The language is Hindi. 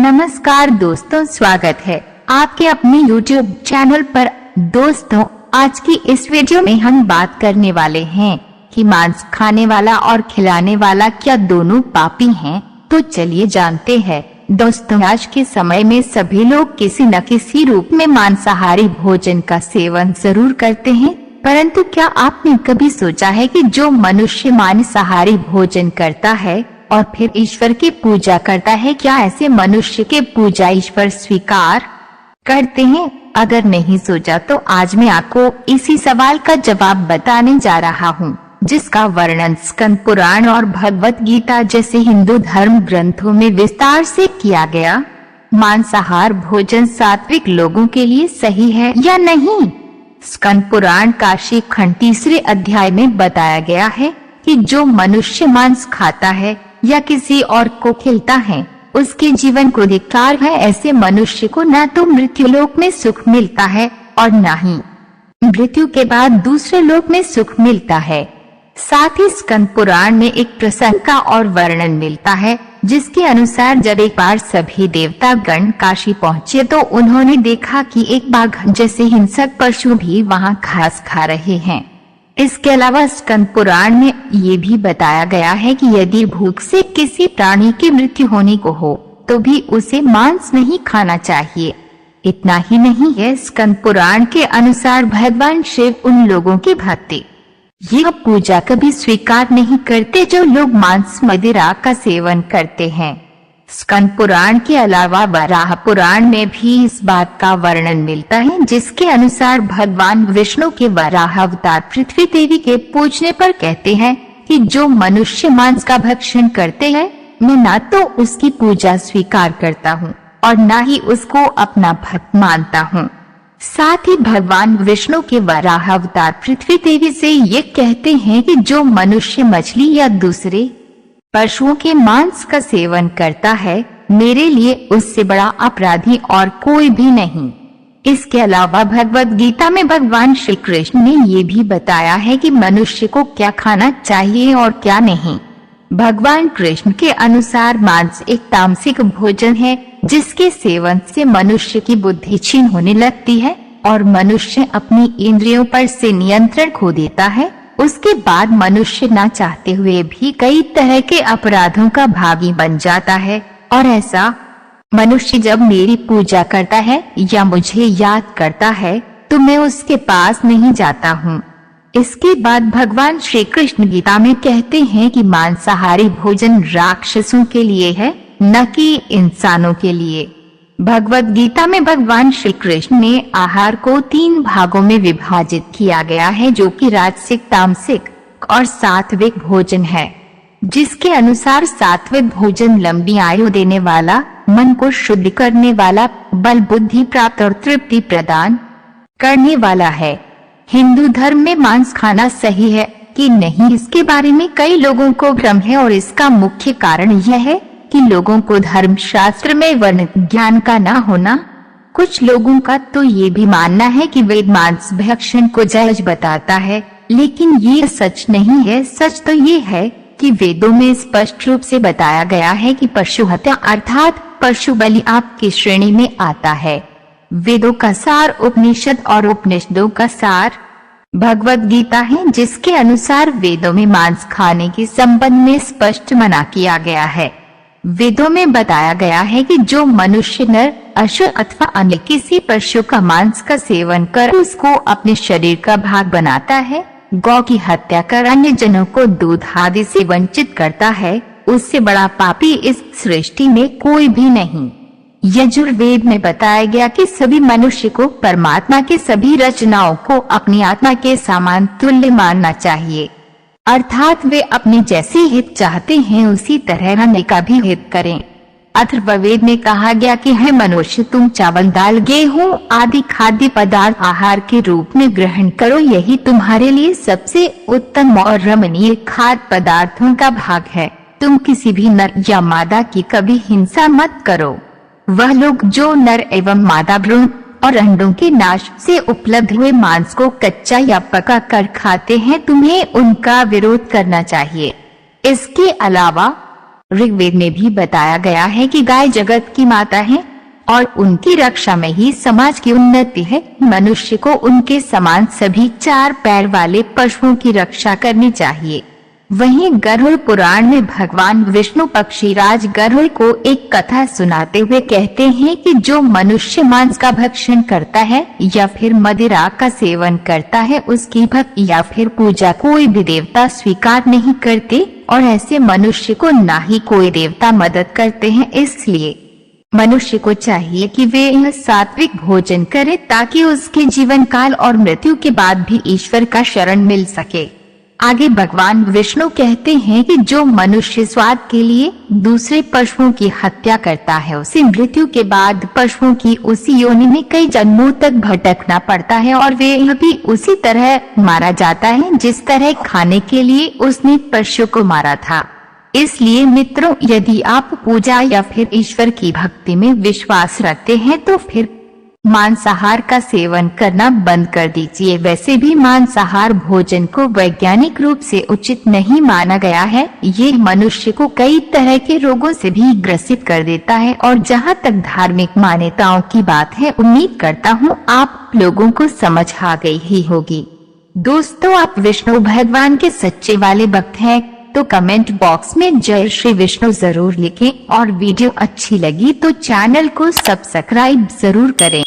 नमस्कार दोस्तों, स्वागत है आपके अपने YouTube चैनल पर। दोस्तों, आज की इस वीडियो में हम बात करने वाले हैं कि मांस खाने वाला और खिलाने वाला क्या दोनों पापी हैं। तो चलिए जानते हैं। दोस्तों, आज के समय में सभी लोग किसी न किसी रूप में मांसाहारी भोजन का सेवन जरूर करते हैं, परंतु क्या आपने कभी सोचा है कि जो मनुष्य मांसाहारी भोजन करता है और फिर ईश्वर की पूजा करता है, क्या ऐसे मनुष्य के पूजा ईश्वर स्वीकार करते हैं? अगर नहीं सोचा तो आज मैं आपको इसी सवाल का जवाब बताने जा रहा हूँ, जिसका वर्णन स्कंद पुराण और भगवत गीता जैसे हिंदू धर्म ग्रंथों में विस्तार से किया गया। मांसाहार भोजन सात्विक लोगों के लिए सही है या नहीं? स्कंद पुराण काशी खंड 3 अध्याय में बताया गया है कि जो मनुष्य मांस खाता है या किसी और को खिलाता है, उसके जीवन को धिक्कार है। ऐसे मनुष्य को न तो मृत्युलोक में सुख मिलता है और न ही मृत्यु के बाद दूसरे लोक में सुख मिलता है। साथ ही स्कंद पुराण में एक प्रसंग का और वर्णन मिलता है, जिसके अनुसार जब एक बार सभी देवता गण काशी पहुँचे तो उन्होंने देखा कि एक बाघ जैसे हिंसक पशु भी वहाँ घास खा रहे हैं। इसके अलावा स्कंद पुराण में ये भी बताया गया है कि यदि भूख से किसी प्राणी की मृत्यु होने को हो तो भी उसे मांस नहीं खाना चाहिए। इतना ही नहीं है, स्कंद पुराण के अनुसार भगवान शिव उन लोगों की भक्ति यह पूजा कभी स्वीकार नहीं करते जो लोग मांस मदिरा का सेवन करते हैं। स्कंद पुराण के अलावा वराह पुराण में भी इस बात का वर्णन मिलता है, जिसके अनुसार भगवान विष्णु के वराह अवतार पृथ्वी देवी के पूजने पर कहते हैं कि जो मनुष्य मांस का भक्षण करते हैं, मैं न तो उसकी पूजा स्वीकार करता हूँ और न ही उसको अपना भक्त मानता हूँ। साथ ही भगवान विष्णु के वराह अवतार पृथ्वी देवी से ये कहते हैं कि जो मनुष्य मछली या दूसरे पशुओं के मांस का सेवन करता है, मेरे लिए उससे बड़ा अपराधी और कोई भी नहीं। इसके अलावा भगवत गीता में भगवान श्री कृष्ण ने ये भी बताया है कि मनुष्य को क्या खाना चाहिए और क्या नहीं। भगवान कृष्ण के अनुसार मांस एक तामसिक भोजन है, जिसके सेवन से मनुष्य की बुद्धि क्षीण होने लगती है और मनुष्य अपनी इंद्रियों पर से नियंत्रण खो देता है। उसके बाद मनुष्य ना चाहते हुए भी कई तरह के अपराधों का भागी बन जाता है। और ऐसा मनुष्य जब मेरी पूजा करता है या मुझे याद करता है तो मैं उसके पास नहीं जाता हूँ। इसके बाद भगवान श्री कृष्ण गीता में कहते हैं कि मांसाहारी भोजन राक्षसों के लिए है, न कि इंसानों के लिए। भगवत गीता में भगवान श्री कृष्ण ने आहार को 3 भागों में विभाजित किया गया है, जो कि राजसिक, तामसिक और सात्विक भोजन है। जिसके अनुसार सात्विक भोजन लंबी आयु देने वाला, मन को शुद्ध करने वाला, बल बुद्धि प्राप्त और तृप्ति प्रदान करने वाला है। हिंदू धर्म में मांस खाना सही है कि नहीं, इसके बारे में कई लोगों को भ्रम है और इसका मुख्य कारण यह है कि लोगों को धर्म शास्त्र में वर्णित ज्ञान का न होना। कुछ लोगों का तो ये भी मानना है कि वेद मांस भक्षण को जायज बताता है, लेकिन ये सच नहीं है। सच तो ये है कि वेदों में स्पष्ट रूप से बताया गया है कि पशु हत्या अर्थात पशु बलि आपकी श्रेणी में आता है। वेदों का सार उपनिषद और उपनिषदों का सार भगवत गीता है, जिसके अनुसार वेदों में मांस खाने के संबंध में स्पष्ट मना किया गया है। वेदों में बताया गया है कि जो मनुष्य नर, अश्व अथवा अन्य किसी पशु का मांस का सेवन कर उसको अपने शरीर का भाग बनाता है, गौ की हत्या कर अन्य जनों को दूध आदि से वंचित करता है, उससे बड़ा पापी इस सृष्टि में कोई भी नहीं। यजुर्वेद में बताया गया कि सभी मनुष्य को परमात्मा के सभी रचनाओं को अपनी आत्मा के समान तुल्य मानना चाहिए, अर्थात वे अपने जैसे हित चाहते हैं उसी तरह अन्य का भी हित करें। अथर्ववेद में कहा गया कि हे मनुष्य, तुम चावल, दाल, गेहूं आदि खाद्य पदार्थ आहार के रूप में ग्रहण करो, यही तुम्हारे लिए सबसे उत्तम और रमणीय खाद्य पदार्थों का भाग है। तुम किसी भी नर या मादा की कभी हिंसा मत करो। वह लोग जो नर एवं मादा भ्रूण और अंडों के नाश से उपलब्ध हुए मांस को कच्चा या पका कर खाते हैं, तुम्हें उनका विरोध करना चाहिए। इसके अलावा ऋग्वेद में भी बताया गया है कि गाय जगत की माता है और उनकी रक्षा में ही समाज की उन्नति है। मनुष्य को उनके समान सभी 4 पैर वाले पशुओं की रक्षा करनी चाहिए। वहीं गरुड़ पुराण में भगवान विष्णु पक्षीराज गरुड़ को एक कथा सुनाते हुए कहते हैं कि जो मनुष्य मांस का भक्षण करता है या फिर मदिरा का सेवन करता है, उसकी भक्ति या फिर पूजा कोई भी देवता स्वीकार नहीं करते और ऐसे मनुष्य को ना ही कोई देवता मदद करते हैं। इसलिए मनुष्य को चाहिए कि वे यह सात्विक भोजन करे ताकि उसके जीवन काल और मृत्यु के बाद भी ईश्वर का शरण मिल सके। आगे भगवान विष्णु कहते हैं कि जो मनुष्य स्वाद के लिए दूसरे पशुओं की हत्या करता है, उसे मृत्यु के बाद पशुओं की उसी योनि में कई जन्मों तक भटकना पड़ता है और वे भी उसी तरह मारा जाता है जिस तरह खाने के लिए उसने पशु को मारा था। इसलिए मित्रों, यदि आप पूजा या फिर ईश्वर की भक्ति में विश्वास रखते हैं तो फिर मांसाहार का सेवन करना बंद कर दीजिए। वैसे भी मांसाहार भोजन को वैज्ञानिक रूप से उचित नहीं माना गया है। ये मनुष्य को कई तरह के रोगों से भी ग्रसित कर देता है। और जहाँ तक धार्मिक मान्यताओं की बात है, उम्मीद करता हूँ आप लोगों को समझ आ गई ही होगी। दोस्तों, आप विष्णु भगवान के सच्चे वाले भक्त हैं तो कमेंट बॉक्स में जय श्री विष्णु जरूर लिखें और वीडियो अच्छी लगी तो चैनल को सब्सक्राइब जरूर करें।